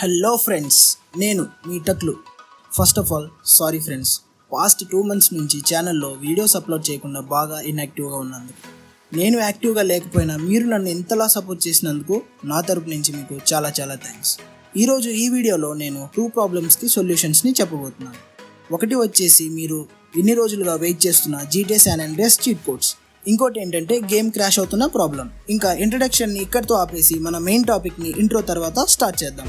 Hello friends, నేను మీ టక్లు. First of all sorry friends, past 2 months నుంచి ఛానల్లో వీడియోస్ అప్లోడ్ చేయకుండా బాగా ఇన్యాక్టివ్గా ఉన్నందుకు. నేను యాక్టివ్గా లేకపోయినా మీరు నన్ను ఇంతలా సపోర్ట్ చేసినందుకు నా తరపు నుంచి మీకు చాలా చాలా థ్యాంక్స్. ఈరోజు ఈ వీడియోలో నేను 2 ప్రాబ్లమ్స్కి సొల్యూషన్స్ని చెప్పబోతున్నాను. ఒకటి వచ్చేసి మీరు ఇన్ని రోజులుగా వెయిట్ చేస్తున్న GTA San Andreas cheat codes. ఇంకోటి ఏంటంటే గేమ్ క్రాష్ అవుతున్న ప్రాబ్లం. ఇంకా ఇంట్రడక్షన్ని ఇక్కడితో ఆపేసి మన మెయిన్ టాపిక్ని ఇంట్రో తర్వాత స్టార్ట్ చేద్దాం.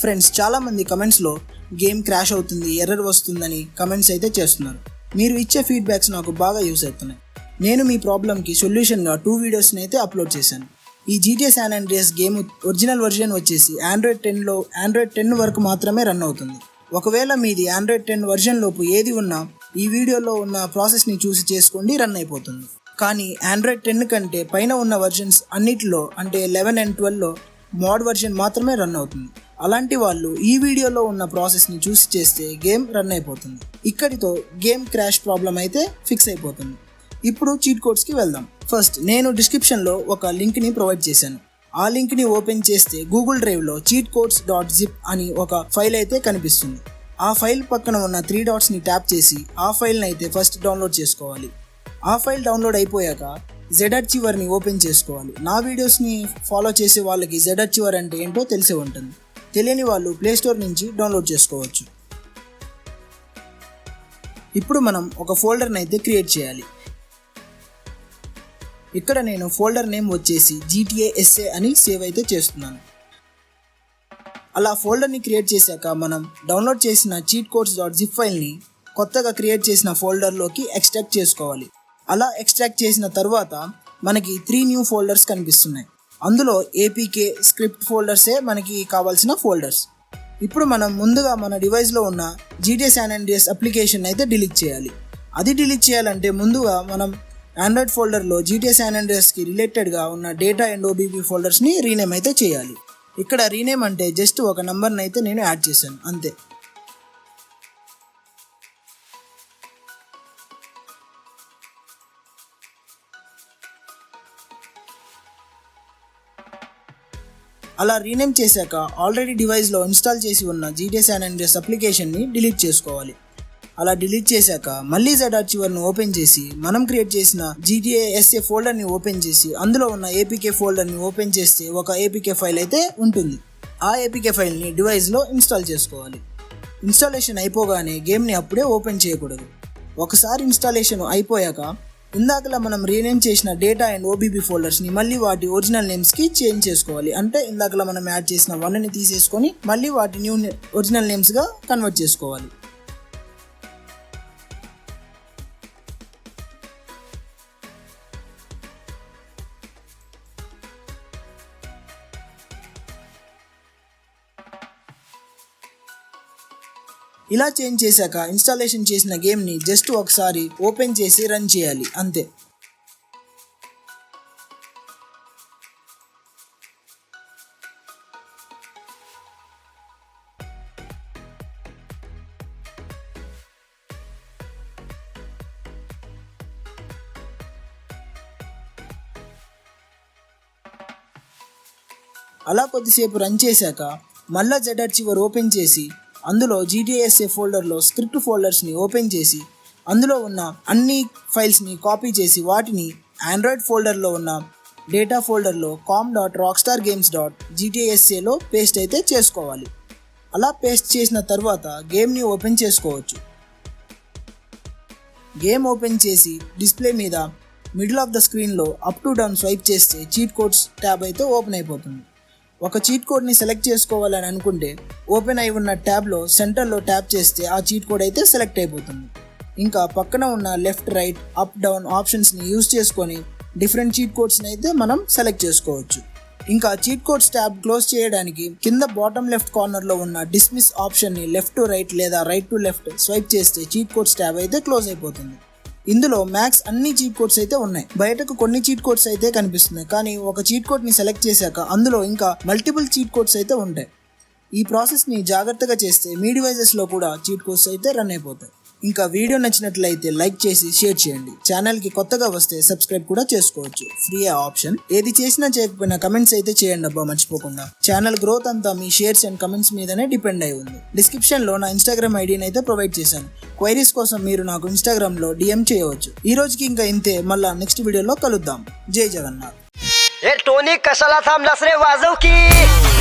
ఫ్రెండ్స్, చాలామంది కమెంట్స్లో గేమ్ క్రాష్ అవుతుంది, ఎర్రర్ వస్తుందని కమెంట్స్ అయితే చేస్తున్నారు. మీరు ఇచ్చే ఫీడ్బ్యాక్స్ నాకు బాగా యూస్ అవుతున్నాయి. నేను మీ ప్రాబ్లంకి సొల్యూషన్గా 2 వీడియోస్ని అయితే అప్లోడ్ చేశాను. ఈ GTA San Andreas game original version వచ్చేసి Android 10 వరకు మాత్రమే రన్ అవుతుంది. ఒకవేళ మీది Android 10 వర్జన్ లోపు ఏది ఉన్నా ఈ వీడియోలో ఉన్న ప్రాసెస్ని చూసి చేసుకోండి, రన్ అయిపోతుంది. కానీ Android 10 కంటే పైన ఉన్న వర్జన్స్ అన్నిటిలో అంటే 11 and 12లో మోడ్ వర్జన్ మాత్రమే రన్ అవుతుంది. అలాంటి వాళ్ళు ఈ వీడియోలో ఉన్న ప్రాసెస్ని చూసి చేస్తే గేమ్ రన్ అయిపోతుంది. ఇక్కడితో గేమ్ క్రాష్ ప్రాబ్లం అయితే ఫిక్స్ అయిపోతుంది. ఇప్పుడు చీట్ కోడ్స్కి వెళ్దాం. ఫస్ట్, నేను డిస్క్రిప్షన్లో ఒక లింక్ని ప్రొవైడ్ చేశాను. ఆ లింక్ని ఓపెన్ చేస్తే గూగుల్ డ్రైవ్లో cheatcodes.zip అని ఒక ఫైల్ అయితే కనిపిస్తుంది. ఆ ఫైల్ పక్కన ఉన్న 3 dotsని ట్యాప్ చేసి ఆ ఫైల్ని అయితే ఫస్ట్ డౌన్లోడ్ చేసుకోవాలి. ఆ ఫైల్ డౌన్లోడ్ అయిపోయాక gtasacheatsని ఓపెన్ చేసుకోవాలి. నా వీడియోస్ని ఫాలో చేసే వాళ్ళకి gtasacheats అంటే ఏంటో తెలిసే ఉంటుంది. తెలియని వాళ్ళు ప్లేస్టోర్ నుంచి డౌన్లోడ్ చేసుకోవచ్చు. ఇప్పుడు మనం ఒక ఫోల్డర్ని అయితే క్రియేట్ చేయాలి. ఇక్కడ నేను ఫోల్డర్ నేమ్ వచ్చేసి gtasacheats అని సేవ్ అయితే చేస్తున్నాను. అలా ఫోల్డర్ని క్రియేట్ చేశాక మనం డౌన్లోడ్ చేసిన cheatcodes.zip ఫైల్ని కొత్తగా క్రియేట్ చేసిన ఫోల్డర్లోకి ఎక్స్ట్రాక్ట్ చేసుకోవాలి. అలా ఎక్స్ట్రాక్ట్ చేసిన తర్వాత మనకి 3 న్యూ ఫోల్డర్స్ కనిపిస్తున్నాయి. అందులో APK స్క్రిప్ట్ ఫోల్డర్సే మనకి కావాల్సిన ఫోల్డర్స్. ఇప్పుడు మనం ముందుగా మన డివైస్లో ఉన్న GTA San Andreas అప్లికేషన్ అయితే డిలీట్ చేయాలి. అది డిలీట్ చేయాలంటే ముందుగా మనం ఆండ్రాయిడ్ ఫోల్డర్లో GTA San Andreasకి రిలేటెడ్గా ఉన్న డేటా అండ్ OBB ఫోల్డర్స్ని రీనేమ్ అయితే చేయాలి. ఇక్కడ రీనేమ్ అంటే జస్ట్ ఒక నెంబర్ని అయితే నేను యాడ్ చేశాను, అంతే. అలా రీనేమ్ చేశాక ఆల్రెడీ డివైస్లో ఇన్స్టాల్ చేసి ఉన్న GTA San Andreas అప్లికేషన్ని డిలీట్ చేసుకోవాలి. అలా డిలీట్ చేశాక మళ్ళీ gtasacheatsని ఓపెన్ చేసి మనం క్రియేట్ చేసిన gtasacheats ఫోల్డర్ని ఓపెన్ చేసి అందులో ఉన్న APK ఫోల్డర్ని ఓపెన్ చేస్తే ఒక APK ఫైల్ అయితే ఉంటుంది. ఆ APK ఫైల్ని డివైస్లో ఇన్స్టాల్ చేసుకోవాలి. ఇన్స్టాలేషన్ అయిపోగానే గేమ్ని అప్పుడే ఓపెన్ చేయకూడదు. ఒకసారి ఇన్స్టాలేషన్ అయిపోయాక ఇందాకలా మనం రీనేమ్ చేసిన డేటా అండ్ OBB ఫోల్డర్స్ని మళ్ళీ వాటి ఒరిజినల్ నేమ్స్కి చేంజ్ చేసుకోవాలి. అంటే ఇందాకలా మనం యాడ్ చేసిన 1ని తీసేసుకొని మళ్ళీ వాటి న్యూ ఒరిజినల్ నేమ్స్గా కన్వర్ట్ చేసుకోవాలి. ఇలా చేంజ్ చేశాక ఇన్స్టాలేషన్ చేసిన గేమ్ని జస్ట్ ఒకసారి ఓపెన్ చేసి రన్ చేయాలి, అంతే. అలా కొద్దిసేపు రన్ చేశాక మళ్ళా gtasacheats ఓపెన్ చేసి అందులో gtasacheats ఫోల్డర్లో స్క్రిప్ట్ ఫోల్డర్స్ని ఓపెన్ చేసి అందులో ఉన్న అన్ని ఫైల్స్ని కాపీ చేసి వాటిని ఆండ్రాయిడ్ ఫోల్డర్లో ఉన్న డేటా ఫోల్డర్లో com.rockstargames.gtasacheatsలో పేస్ట్ అయితే చేసుకోవాలి. అలా పేస్ట్ చేసిన తర్వాత గేమ్ని ఓపెన్ చేసుకోవచ్చు. గేమ్ ఓపెన్ చేసి డిస్ప్లే మీద మిడిల్ ఆఫ్ ద స్క్రీన్లో అప్ టు డౌన్ స్వైప్ చేస్తే చీట్ కోడ్స్ ట్యాబ్ అయితే ఓపెన్ అయిపోతుంది. ఒక చీట్ కోడ్ని సెలెక్ట్ చేసుకోవాలని అనుకుంటే ఓపెన్ అయి ఉన్న ట్యాబ్లో సెంటర్లో ట్యాప్ చేస్తే ఆ చీట్ కోడ్ అయితే సెలెక్ట్ అయిపోతుంది. ఇంకా పక్కన ఉన్న లెఫ్ట్, రైట్, అప్, డౌన్ ఆప్షన్స్ని యూజ్ చేసుకొని డిఫరెంట్ చీట్ కోడ్స్ని అయితే మనం సెలెక్ట్ చేసుకోవచ్చు. ఇంకా చీట్ కోడ్స్ ట్యాబ్ క్లోజ్ చేయడానికి కింద బాటమ్ లెఫ్ట్ కార్నర్లో ఉన్న డిస్మిస్ ఆప్షన్ని లెఫ్ట్ టు రైట్ లేదా రైట్ టు లెఫ్ట్ స్వైప్ చేస్తే చీట్ కోడ్స్ ట్యాబ్ అయితే క్లోజ్ అయిపోతుంది. ఇందులో మ్యాక్స్ అన్ని చీట్ కోడ్స్ అయితే ఉన్నాయి. బయటకు కొన్ని చీట్ కోడ్స్ అయితే కనిపిస్తున్నాయి, కానీ ఒక చీట్ కోడ్ని సెలెక్ట్ చేశాక అందులో ఇంకా మల్టిపుల్ చీట్ కోడ్స్ అయితే ఉంటాయి. ఈ ప్రాసెస్ని జాగ్రత్తగా చేస్తే మీ డివైజెస్లో కూడా చీట్ కోడ్స్ అయితే రన్ అయిపోతాయి. ఇంకా వీడియో నచ్చినట్లయితే లైక్ చేసి షేర్ చేయండి. ఛానల్కి కొత్తగా వస్తే సబ్స్క్రైబ్ కూడా చేసుకోవచ్చు, ఫ్రీ ఆప్షన్. ఏది చేసినా చేయకపోయినా కమెంట్స్ అయితే చేయండి అబ్బా మర్చిపోకుండా. ఛానల్ గ్రోత్ అంతా మీ షేర్స్ అండ్ కమెంట్స్ మీదనే డిపెండ్ అయి ఉంది. డిస్క్రిప్షన్ లో నా ఇన్స్టాగ్రామ్ ఐడిని అయితే ప్రొవైడ్ చేశాను. క్వైరీస్ కోసం మీరు నాకు ఇన్స్టాగ్రామ్ లో డిఎం చేయవచ్చు. ఈ రోజుకి ఇంకా ఇంతే, మళ్ళా నెక్స్ట్ వీడియోలో కలుద్దాం. జై జగన్నాథ్. टोनी कशाला थांबलास रे वाजव की.